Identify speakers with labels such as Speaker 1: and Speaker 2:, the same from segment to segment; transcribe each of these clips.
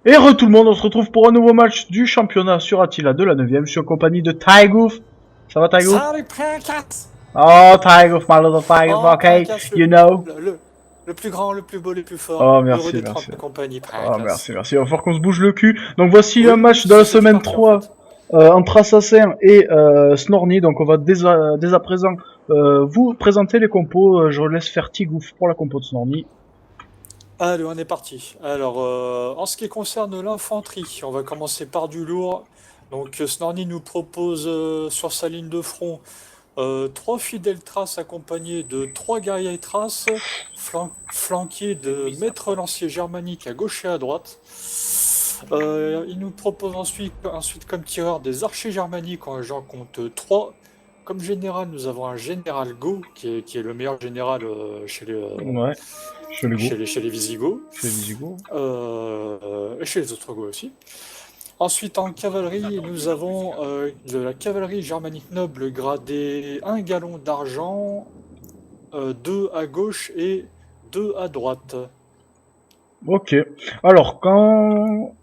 Speaker 1: Et tout le monde, on se retrouve pour un nouveau match du championnat sur Attila de la 9ème. Je suis en compagnie de Tygouf. Ça va Tygouf?
Speaker 2: Salut Prinkas.
Speaker 1: Oh Tygouf, my little Tygouf,
Speaker 2: Oh
Speaker 1: okay,
Speaker 2: Prinkas,
Speaker 1: you know.
Speaker 2: le plus grand, le plus beau, le plus fort.
Speaker 1: Oh
Speaker 2: Heureux
Speaker 1: merci,
Speaker 2: d'être en
Speaker 1: merci.
Speaker 2: ta compagnie
Speaker 1: Oh
Speaker 2: Prinkas.
Speaker 1: merci, merci. Il va falloir qu'on se bouge le cul. Donc voici un
Speaker 2: Oui, oui,
Speaker 1: match de la
Speaker 2: c'est
Speaker 1: semaine
Speaker 2: parti en
Speaker 1: 3
Speaker 2: fait.
Speaker 1: entre Assassin et Snorny. Donc on va dès à présent vous présenter les compos. Je laisse faire Tygouf pour la compo de Snorny.
Speaker 2: Allez, on est parti. Alors, en ce qui concerne l'infanterie, on va commencer par du lourd. Donc, Snorny nous propose sur sa ligne de front trois fidèles traces accompagnés de trois guerriers traces, flanqués de maîtres lanciers germaniques à gauche et à droite. Il nous propose ensuite comme tireur des archers germaniques, j'en compte 3. Comme général, nous avons un général Go, qui est le meilleur général
Speaker 1: Ouais, je fais le go.
Speaker 2: chez les Visigoths,
Speaker 1: Je fais Visigo.
Speaker 2: et chez les autres Go aussi. Ensuite, en cavalerie, nous avons de la cavalerie germanique noble gradée 1 gallon d'argent, 2 à gauche et 2 à droite.
Speaker 1: Ok. Alors quand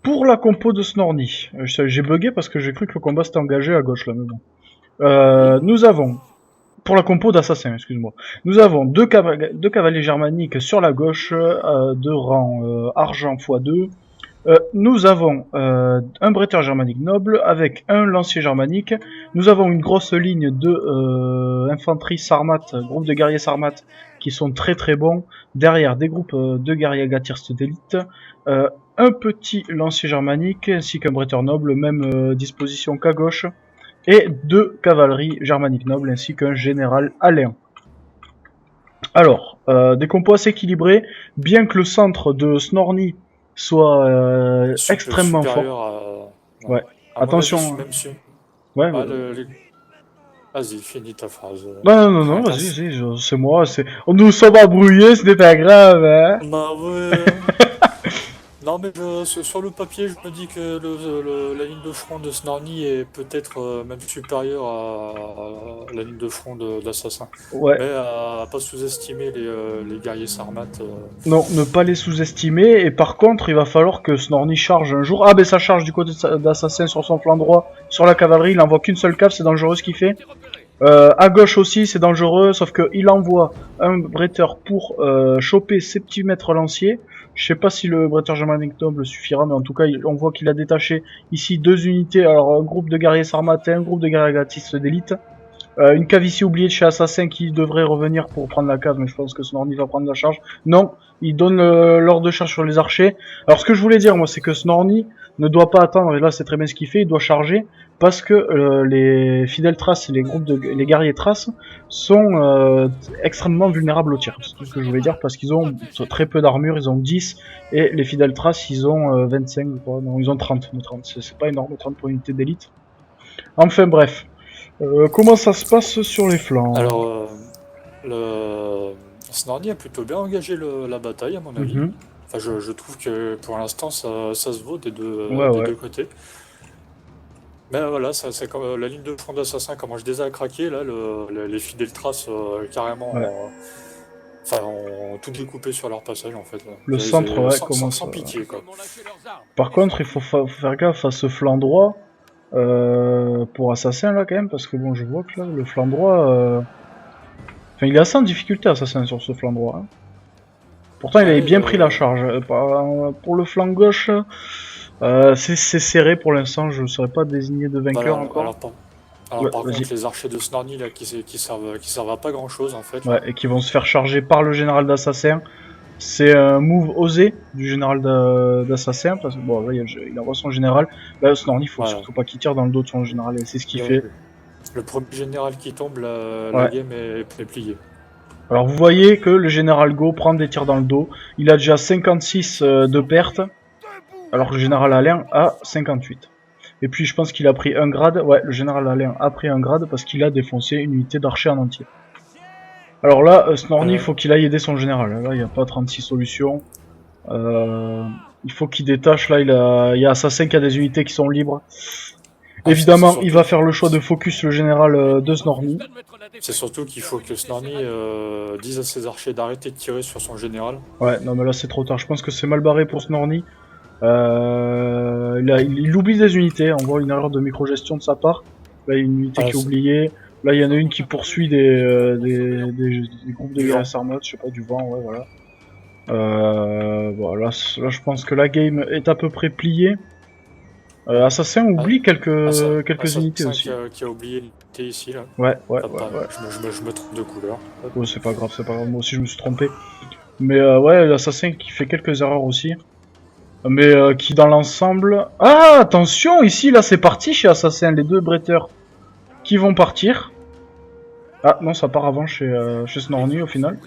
Speaker 1: pour la compo de Snorny, j'ai bugué parce que j'ai cru que le combat s'était engagé à gauche là, mais bon.
Speaker 2: Oui.
Speaker 1: Nous avons, pour la compo d'assassin, excuse-moi, nous avons deux cavaliers germaniques sur la gauche, de rang argent x2. Nous avons un bretteur germanique noble avec un lancier germanique. Nous avons une grosse ligne de infanterie sarmat, groupe de guerriers sarmat qui sont très très bons. Derrière des groupes de guerriers gatirst d'élite. Un petit lancier germanique ainsi qu'un bretteur noble, même disposition qu'à gauche. Et deux cavaleries germaniques nobles ainsi qu'un général aléen. Alors, des compos assez équilibrés, bien que le centre de Snorny soit extrêmement fort.
Speaker 2: Supérieur à... Ouais.
Speaker 1: Ouais.
Speaker 2: À mon avis,
Speaker 1: Attention.
Speaker 2: même si...
Speaker 1: Ouais.
Speaker 2: Ah, vas-y, finis ta phrase.
Speaker 1: Non,
Speaker 2: Prinkas.
Speaker 1: vas-y, c'est moi. Nous sommes embrouillés, ce n'est pas grave, hein.
Speaker 2: Bah ouais. Non, mais sur le papier, je me dis que la ligne de front de Snorny est peut-être même supérieure à la ligne de front d'Assassin.
Speaker 1: Ouais.
Speaker 2: Mais à pas sous-estimer les guerriers Sarmat.
Speaker 1: Non, ne pas les sous-estimer. Et par contre, il va falloir que Snorny charge un jour. Ah, ben ça charge du côté d'Assassin sur son flanc droit, sur la cavalerie. Il envoie qu'une seule cave, c'est dangereux ce qu'il fait. À gauche aussi, c'est dangereux, sauf qu'il envoie un bretteur pour choper ses petits maîtres lanciers. Je sais pas si le bretteur germanique noble suffira, mais en tout cas, on voit qu'il a détaché ici deux unités. Alors, un groupe de guerriers sarmatins, un groupe de guerriers gatistes d'élite. Une cave ici oubliée de chez Assassin qui devrait revenir pour prendre la cave, mais je pense que Snorny va prendre la charge. Non, il donne l'ordre de charge sur les archers. Alors ce que je voulais dire, moi, c'est que Snorny ne doit pas attendre, et là c'est très bien ce qu'il fait, il doit charger, parce que les fidèles traces et les guerriers traces sont extrêmement vulnérables au tir. C'est tout ce que je voulais dire, parce qu'ils ont très peu d'armure, ils ont 10, et les fidèles traces, ils ont 25, quoi. Non, ils ont 30. C'est pas énorme, 30 pour une unité d'élite. Enfin bref. Comment ça se passe sur les flancs?
Speaker 2: Alors, Snorny a plutôt bien engagé la bataille, à mon avis.
Speaker 1: Mhm.
Speaker 2: Enfin, je trouve que pour l'instant, ça se vaut
Speaker 1: Ouais,
Speaker 2: des
Speaker 1: ouais.
Speaker 2: deux côtés. Mais voilà, c'est comme la ligne de front d'Assassin commence déjà à craquer. Là, les fidèles traces carrément.
Speaker 1: Ouais.
Speaker 2: Enfin, ont tout découpé sur leur passage en fait.
Speaker 1: Le centre, ouais,
Speaker 2: Sans
Speaker 1: commence.
Speaker 2: pitié quoi.
Speaker 1: Par contre, il faut faire gaffe à ce flanc droit pour Assassin là quand même, parce que bon, je vois que là, le flanc droit. Enfin, il est assez en difficulté Assassin sur ce flanc droit, hein. Pourtant, il avait
Speaker 2: Ouais,
Speaker 1: bien pris la charge. Pour le flanc gauche, c'est serré pour l'instant. Je ne saurais pas désigner de vainqueur
Speaker 2: voilà,
Speaker 1: encore.
Speaker 2: alors
Speaker 1: Ouais,
Speaker 2: par
Speaker 1: vas-y.
Speaker 2: contre, les archers de Snorny là qui servent à pas grand chose en fait
Speaker 1: Ouais,
Speaker 2: là.
Speaker 1: et qui vont se faire charger par le général d'Assassin. C'est un move osé du général d'Assassin, parce que bon, là, il envoie son général. Là, Snorny, il faut
Speaker 2: Voilà.
Speaker 1: surtout pas qu'il tire dans le dos de son général, et c'est ce qu'il fait.
Speaker 2: Le, le premier général qui tombe, la
Speaker 1: Ouais.
Speaker 2: game est pliée.
Speaker 1: Alors vous voyez que le général Go prend des tirs dans le dos. Il a déjà 56 de pertes, alors que le général Alain a 58. Et puis je pense qu'il a pris un grade. Ouais, le général Alain a pris un grade parce qu'il a défoncé une unité d'archer en entier. Alors là, Snorny, il
Speaker 2: Euh,
Speaker 1: faut qu'il aille aider son général. Là, il n'y a pas 36 solutions. Il faut qu'il détache. Là, il y a Assassin qui a des unités qui sont libres.
Speaker 2: c'est
Speaker 1: Évidemment, il
Speaker 2: surtout,
Speaker 1: va faire le choix de focus le général de Snorny.
Speaker 2: c'est surtout qu'il faut que Snorny dise à ses archers d'arrêter de tirer sur son général.
Speaker 1: Ouais, non mais là c'est trop tard. Je pense que c'est mal barré pour Snorny. Il oublie des unités, on voit une erreur de micro-gestion de sa part. Là, il y a une unité qui est oubliée. Là, il y en a une qui poursuit des groupes de
Speaker 2: Du vent.
Speaker 1: guerriers armados, je sais pas, du vent, ouais, voilà. Bon, là, je pense que la game est à peu près pliée. Assassin
Speaker 2: Ah,
Speaker 1: oublie
Speaker 2: ça,
Speaker 1: quelques unités
Speaker 2: ça
Speaker 1: aussi.
Speaker 2: qui a oublié l'unité ici, là.
Speaker 1: Ouais, ouais,
Speaker 2: Hop,
Speaker 1: ouais,
Speaker 2: pardon,
Speaker 1: ouais.
Speaker 2: je me trompe de couleur. Hop.
Speaker 1: Oh, c'est pas grave, c'est pas grave. Moi aussi, je me suis trompé. Mais ouais, l'assassin qui fait quelques erreurs aussi. Mais qui dans l'ensemble... Ah, attention, ici, là, c'est parti chez Assassin. Les deux bretteurs qui vont partir. Ah, non, ça part avant chez Snorny, au final.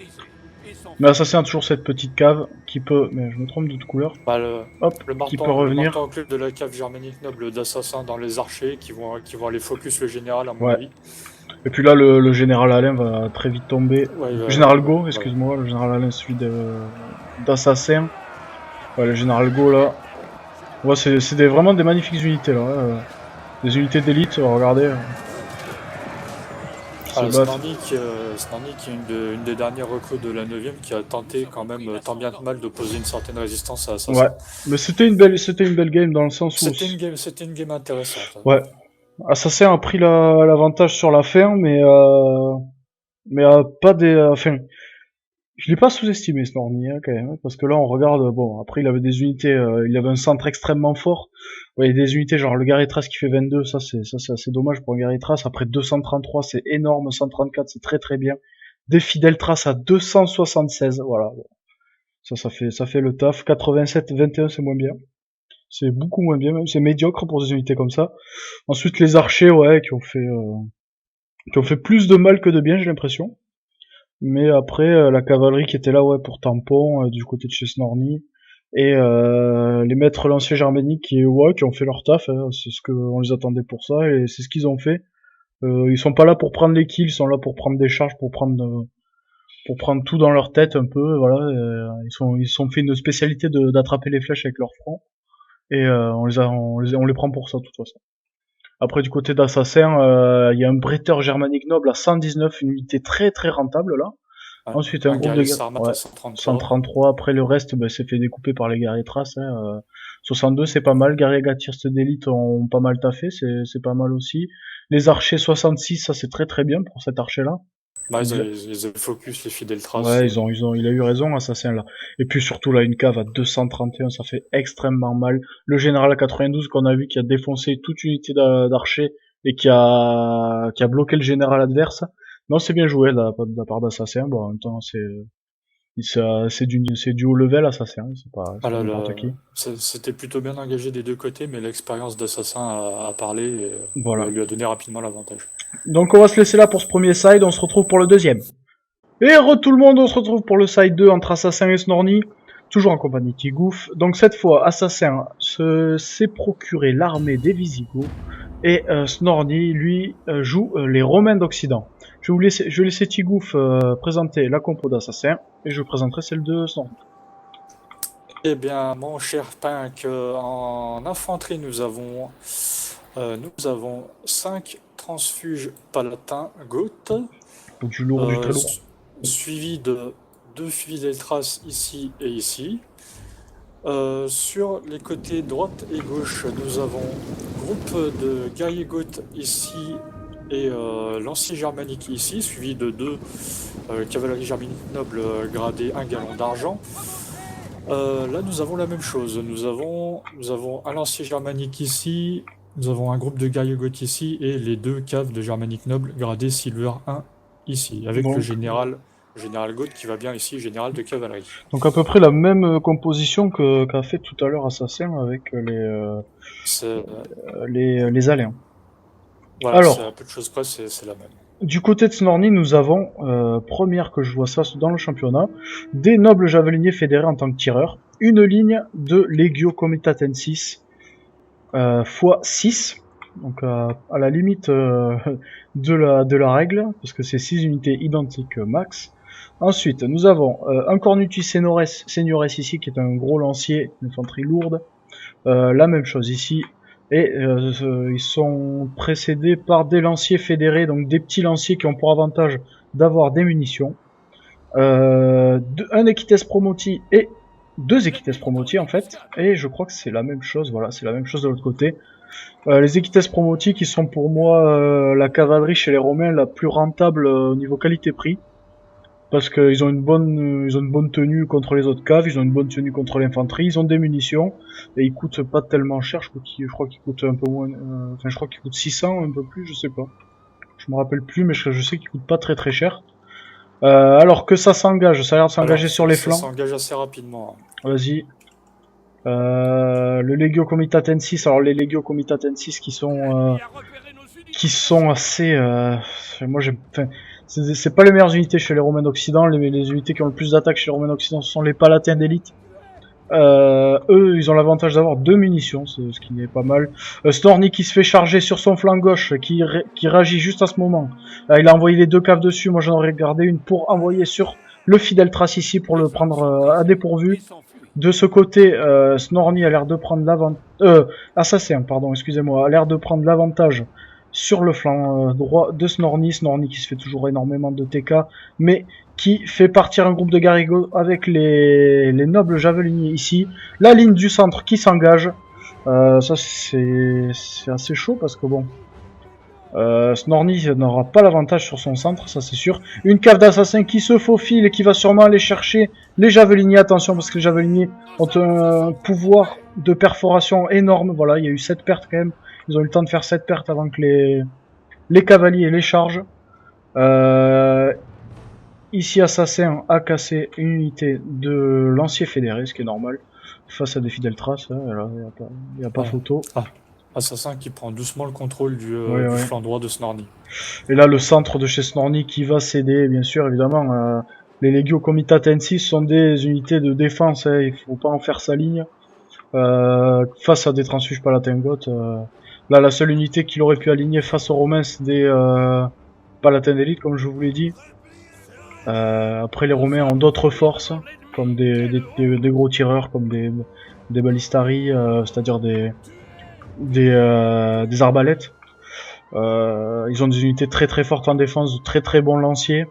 Speaker 1: Mais Assassin a toujours cette petite cave qui peut... Mais je me trompe de couleur.
Speaker 2: Bah,
Speaker 1: Hop, qui peut
Speaker 2: le
Speaker 1: revenir.
Speaker 2: marteau enclume de la cave germanique noble d'assassins dans les archers qui vont aller focus le général, à mon
Speaker 1: Ouais.
Speaker 2: avis.
Speaker 1: Et puis là, le général Alain va très vite tomber.
Speaker 2: Ouais,
Speaker 1: Le général Go,
Speaker 2: voilà.
Speaker 1: excuse-moi. Le général Alain, celui d'Assassin. Ouais, le général Go, là. Ouais, c'est vraiment des magnifiques unités, là. Des unités d'élite, regardez. Se battre.
Speaker 2: Snorny qui est une des dernières recrues de la 9ème qui a tenté quand même tant bien que mal d'opposer une certaine résistance à
Speaker 1: Ouais.
Speaker 2: Assassin.
Speaker 1: Mais c'était une belle game dans le sens où...
Speaker 2: C'était une game intéressante.
Speaker 1: Ouais. Assassin a pris l'avantage sur la fin, mais pas des... Enfin, je l'ai pas sous-estimé, Snorny, hein, quand même, hein, parce que là, on regarde... Bon, après, il avait des unités... il avait un centre extrêmement fort. Ouais, il y a des unités, genre le guerrier trace qui fait 22, ça c'est assez dommage pour un guerrier trace. Après 233, c'est énorme. 134, c'est très très bien. Des fidèles traces à 276, voilà. Ça fait le taf. 87, 21, c'est moins bien. C'est beaucoup moins bien, même. C'est médiocre pour des unités comme ça. Ensuite, les archers, ouais, qui ont fait plus de mal que de bien, j'ai l'impression. Mais après, la cavalerie qui était là, ouais, pour tampon, du côté de chez Snorny. Et les maîtres lanciers germaniques qui ont fait leur taf, hein, c'est ce qu'on les attendait pour ça, et c'est ce qu'ils ont fait. Ils sont pas là pour prendre les kills, ils sont là pour prendre des charges, pour prendre tout dans leur tête un peu, voilà. Ils sont fait une spécialité d'attraper les flèches avec leur front, et on les prend pour ça de toute façon. Après du côté d'Assassin, il y a un bretteur germanique noble à 119, une unité très très rentable là.
Speaker 2: Ouais.
Speaker 1: Ensuite un
Speaker 2: Un
Speaker 1: groupe de
Speaker 2: guerrier
Speaker 1: guerre,
Speaker 2: Sarmat
Speaker 1: ouais,
Speaker 2: à 133.
Speaker 1: 133. Après le reste, bah, c'est fait découper par les guerriers traces. 62, c'est pas mal. Guerriers Gatirst d'élite ont pas mal taffé, c'est pas mal aussi. Les archers 66, ça c'est très très bien pour cet archer là.
Speaker 2: Bah, ils ont focus les fidèles traces.
Speaker 1: Ouais, il a eu raison, Assassin là. Et puis surtout là, une cave à 231, ça fait extrêmement mal. Le général 92 qu'on a vu qui a défoncé toute unité d'archers et qui a bloqué le général adverse. Non, c'est bien joué de la part d'Assassin. Bon, en même temps, c'est du haut level Assassin,
Speaker 2: Ah
Speaker 1: c'est pas
Speaker 2: là
Speaker 1: n'importe
Speaker 2: là,
Speaker 1: qui.
Speaker 2: c'était plutôt bien engagé des deux côtés, mais l'expérience d'Assassin a parlé et
Speaker 1: Voilà.
Speaker 2: lui a donné rapidement l'avantage.
Speaker 1: Donc on va se laisser là pour ce premier side, on se retrouve pour le deuxième. Et tout le monde, on se retrouve pour le side 2 entre Assassin et Snorny, toujours en compagnie de Tigouf. Donc cette fois, Assassin s'est procuré l'armée des Visigoths et Snorny, lui, joue les Romains d'Occident. Je vais laisser Tigouf présenter la compo d'Assassin et je présenterai celle de Snorny.
Speaker 2: Eh bien, mon cher Pink, en infanterie, nous avons 5 transfuges palatins goths,
Speaker 1: Donc du lourd, du très lourd.
Speaker 2: suivi de 2 fidèles traces ici et ici. Sur les côtés droite et gauche, nous avons groupe de guerriers goths ici et lanciers germaniques ici, suivi de 2 cavaleries germaniques nobles gradées 1 gallon d'argent. Là, nous avons la même chose. Nous avons un lancier germanique ici, nous avons un groupe de guerriers goths ici et les 2 caves de germanique noble gradées Silver 1 ici, avec le général goth qui va bien ici, général de cavalerie.
Speaker 1: Donc à peu près la même composition qu'a fait tout à l'heure Assassin avec les aliens.
Speaker 2: Voilà, c'est à
Speaker 1: Alors,
Speaker 2: peu de choses près, c'est la même.
Speaker 1: du côté de Snorny, nous avons, première que je vois ça dans le championnat, des nobles javeliniers fédérés en tant que tireurs, une ligne de Legio Comitatensis x6, donc à la limite de la règle, parce que c'est 6 unités identiques max. Ensuite, nous avons un Cornutus Seniores ici, qui est un gros lancier, une infanterie lourde. La même chose ici. Et ils sont précédés par des lanciers fédérés, donc des petits lanciers qui ont pour avantage d'avoir des munitions. Un Equites Promoti et 2 Equites Promoti en fait, et je crois que c'est la même chose, voilà, c'est la même chose de l'autre côté. Les Equites Promoti qui sont pour moi la cavalerie chez les Romains la plus rentable au niveau qualité-prix. Parce qu'ils ont ils ont une bonne tenue contre les autres caves, ils ont une bonne tenue contre l'infanterie, ils ont des munitions, et ils coûtent pas tellement cher, je crois qu'ils coûtent un peu moins, enfin je crois qu'ils coûtent 600, un peu plus, je sais pas. Je me rappelle plus, mais je sais qu'ils coûtent pas très très cher. Alors que ça s'engage, ça a l'air de
Speaker 2: Alors,
Speaker 1: s'engager sur les
Speaker 2: ça
Speaker 1: flancs.
Speaker 2: s'engage assez rapidement.
Speaker 1: Vas-y. Le Legio Comitatensis, alors les Legio Comitatensis qui sont assez, moi j'aime, enfin, c'est pas les meilleures unités chez les Romains d'Occident. Les unités qui ont le plus d'attaques chez les Romains d'Occident, ce sont les Palatins d'élite. Eux, ils ont l'avantage d'avoir 2 munitions, ce qui n'est pas mal. Snorny qui se fait charger sur son flanc gauche, qui réagit juste à ce moment. Il a envoyé les 2 caves dessus, moi j'en aurais gardé une pour envoyer sur le Fidel Trace ici, pour le prendre à dépourvu. De ce côté, Snorny a l'air de prendre l'avantage... Assassin, pardon, excusez-moi, a l'air de prendre l'avantage sur le flanc droit de Snorny. Snorny qui se fait toujours énormément de TK, mais qui fait partir un groupe de Garrigo avec les nobles javeliniers ici. La ligne du centre qui s'engage. Ça c'est assez chaud parce que bon... Snorny n'aura pas l'avantage sur son centre, ça c'est sûr. Une cave d'assassins qui se faufile et qui va sûrement aller chercher les javeliniers. Attention parce que les javeliniers ont un pouvoir de perforation énorme. Voilà, il y a eu 7 pertes quand même. Ils ont eu le temps de faire 7 pertes avant que les cavaliers les chargent. Ici, Assassin a cassé une unité de lancier fédéré, ce qui est normal. Face à des fidèles traces, il n'y a pas photo.
Speaker 2: Assassin qui prend doucement le contrôle du flanc droit de Snorny.
Speaker 1: Et là, le centre de chez Snorny qui va céder, bien sûr, évidemment. Les Legio Comitatensis sont des unités de défense, il faut pas en faire sa ligne. Face à des transfuges palatins goths, là, la seule unité qu'il aurait pu aligner face aux Romains, c'est des palatins d'élite, comme je vous l'ai dit. Après, les Romains ont d'autres forces, comme des gros tireurs, comme des ballistari, c'est-à-dire des arbalètes. Ils ont des unités très très fortes en défense, de très très bons lanciers.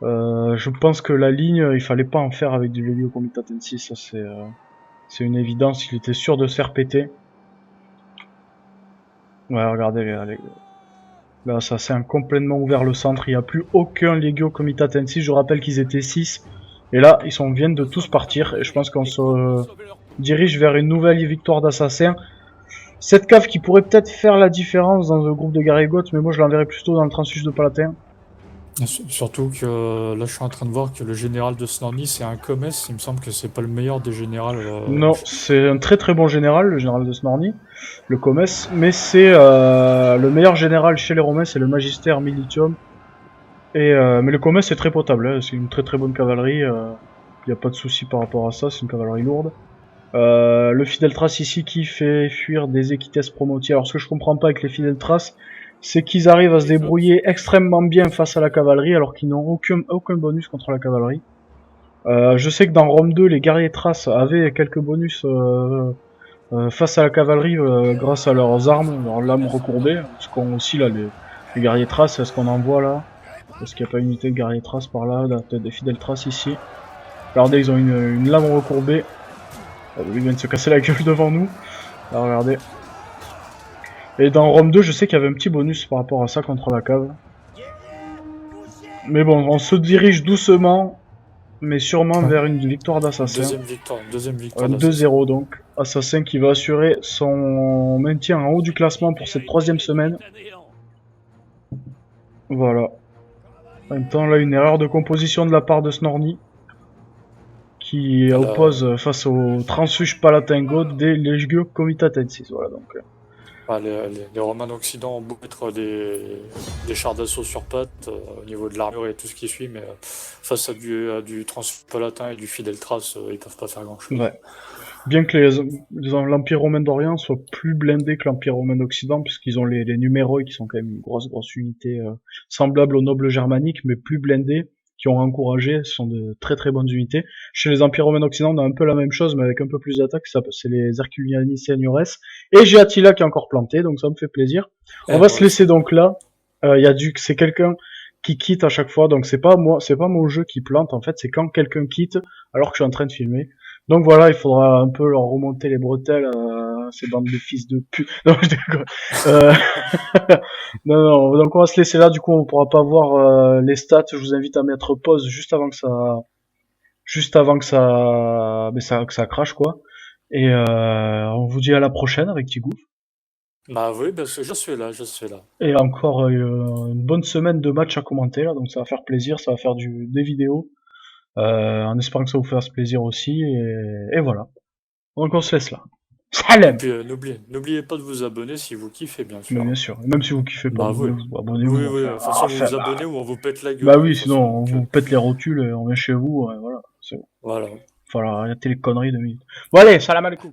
Speaker 1: Je pense que la ligne, il fallait pas en faire avec du Legio Comitatensis, ça c'est une évidence, il était sûr de se faire péter. Ouais, regardez, là ça s'est complètement ouvert le centre, il n'y a plus aucun Legio Comitatensis, je rappelle qu'ils étaient 6. Et là, viennent de tous partir, et je pense qu'on se dirige vers une nouvelle victoire d'assassins. Cette cave qui pourrait peut-être faire la différence dans un groupe de Garrigotes, mais moi je l'enverrais plutôt dans le transfuge de Palatin.
Speaker 2: Surtout que là je suis en train de voir que le général de Snorny c'est un Comes, il me semble que c'est pas le meilleur des généraux.
Speaker 1: Non, c'est un très très bon général, le général de Snorny, le Comes, mais c'est le meilleur général chez les Romains, c'est le Magister Militium. Mais le Comes est très potable, hein, c'est une très très bonne cavalerie, y a pas de souci par rapport à ça, c'est une cavalerie lourde. Le Fidel Trace ici qui fait fuir des Equites Promoti. Alors ce que je comprends pas avec les Fidel Trace, c'est qu'ils arrivent à se débrouiller extrêmement bien face à la cavalerie alors qu'ils n'ont aucun bonus contre la cavalerie. Je sais que dans Rome 2, les guerriers Traces avaient quelques bonus face à la cavalerie grâce à leurs armes, leurs lames recourbées. Parce qu'on aussi là les guerriers Traces, est-ce qu'on en voit là? Est-ce qu'il n'y a pas une unité de guerriers Traces par là? Peut-être des Fidel Trace ici. Regardez, ils ont une lame recourbée. Ils viennent de se casser la gueule devant nous. Là, regardez. Et dans Rome 2, je sais qu'il y avait un petit bonus par rapport à ça contre la cave. Mais bon, on se dirige doucement, mais sûrement vers une victoire d'Assassin.
Speaker 2: Deuxième victoire.
Speaker 1: 2-0 donc. Assassin qui va assurer son maintien en haut du classement pour cette 3ème semaine. Voilà. En même temps, là, une erreur de composition de la part de Snorny. Qui oppose face au transfuge palatin goth des Legio Comitatensis. Voilà donc.
Speaker 2: Les Romains d'Occident ont beau être des chars d'assaut sur pattes au niveau de l'armure et tout ce qui suit, mais face à du transfuge palatin et du fidèle trace, ils peuvent pas faire grand chose.
Speaker 1: Ouais. Bien que l'Empire romain d'Orient soit plus blindé que l'Empire romain d'Occident, puisqu'ils ont les numéroi qui sont quand même une grosse unité semblable aux nobles germaniques, mais plus blindés, qui ont encouragé, ce sont de très très bonnes unités. Chez les Empires romains d'Occident, on a un peu la même chose, mais avec un peu plus d'attaque, c'est les Herculiani Seniores. Et j'ai Attila qui est encore planté, donc ça me fait plaisir. On va se laisser donc là. C'est quelqu'un qui quitte à chaque fois, donc c'est pas mon jeu qui plante, en fait, c'est quand quelqu'un quitte, alors que je suis en train de filmer. Donc voilà, il faudra un peu leur remonter les bretelles, ces bandes de fils de pute. Non, je déconne. Euh, non, donc on va se laisser là, du coup on pourra pas voir les stats. Je vous invite à mettre pause que ça crache quoi. Et on vous dit à la prochaine avec Tigouf.
Speaker 2: Bah oui, parce que je suis là, je suis là.
Speaker 1: Et encore une bonne semaine de match à commenter là, donc ça va faire plaisir, ça va faire des vidéos, en espérant que ça vous fasse plaisir aussi, et voilà. Donc on se laisse là.
Speaker 2: Et
Speaker 1: Salam!
Speaker 2: puis n'oubliez pas de vous abonner si vous kiffez, bien
Speaker 1: Mais
Speaker 2: sûr.
Speaker 1: bien sûr, même si vous kiffez pas,
Speaker 2: Bah oui. Oui,
Speaker 1: abonnez-vous,
Speaker 2: oui, de
Speaker 1: enfin,
Speaker 2: toute façon, vous
Speaker 1: enfin,
Speaker 2: vous abonnez ou on vous pète la
Speaker 1: bah
Speaker 2: gueule, de
Speaker 1: oui,
Speaker 2: toute
Speaker 1: sinon
Speaker 2: façon.
Speaker 1: on
Speaker 2: Donc,
Speaker 1: vous pète les rotules, et on vient chez vous, voilà, c'est bon.
Speaker 2: voilà.
Speaker 1: Voilà, arrêtez les conneries de minutes. Bon allez, salam alaikum.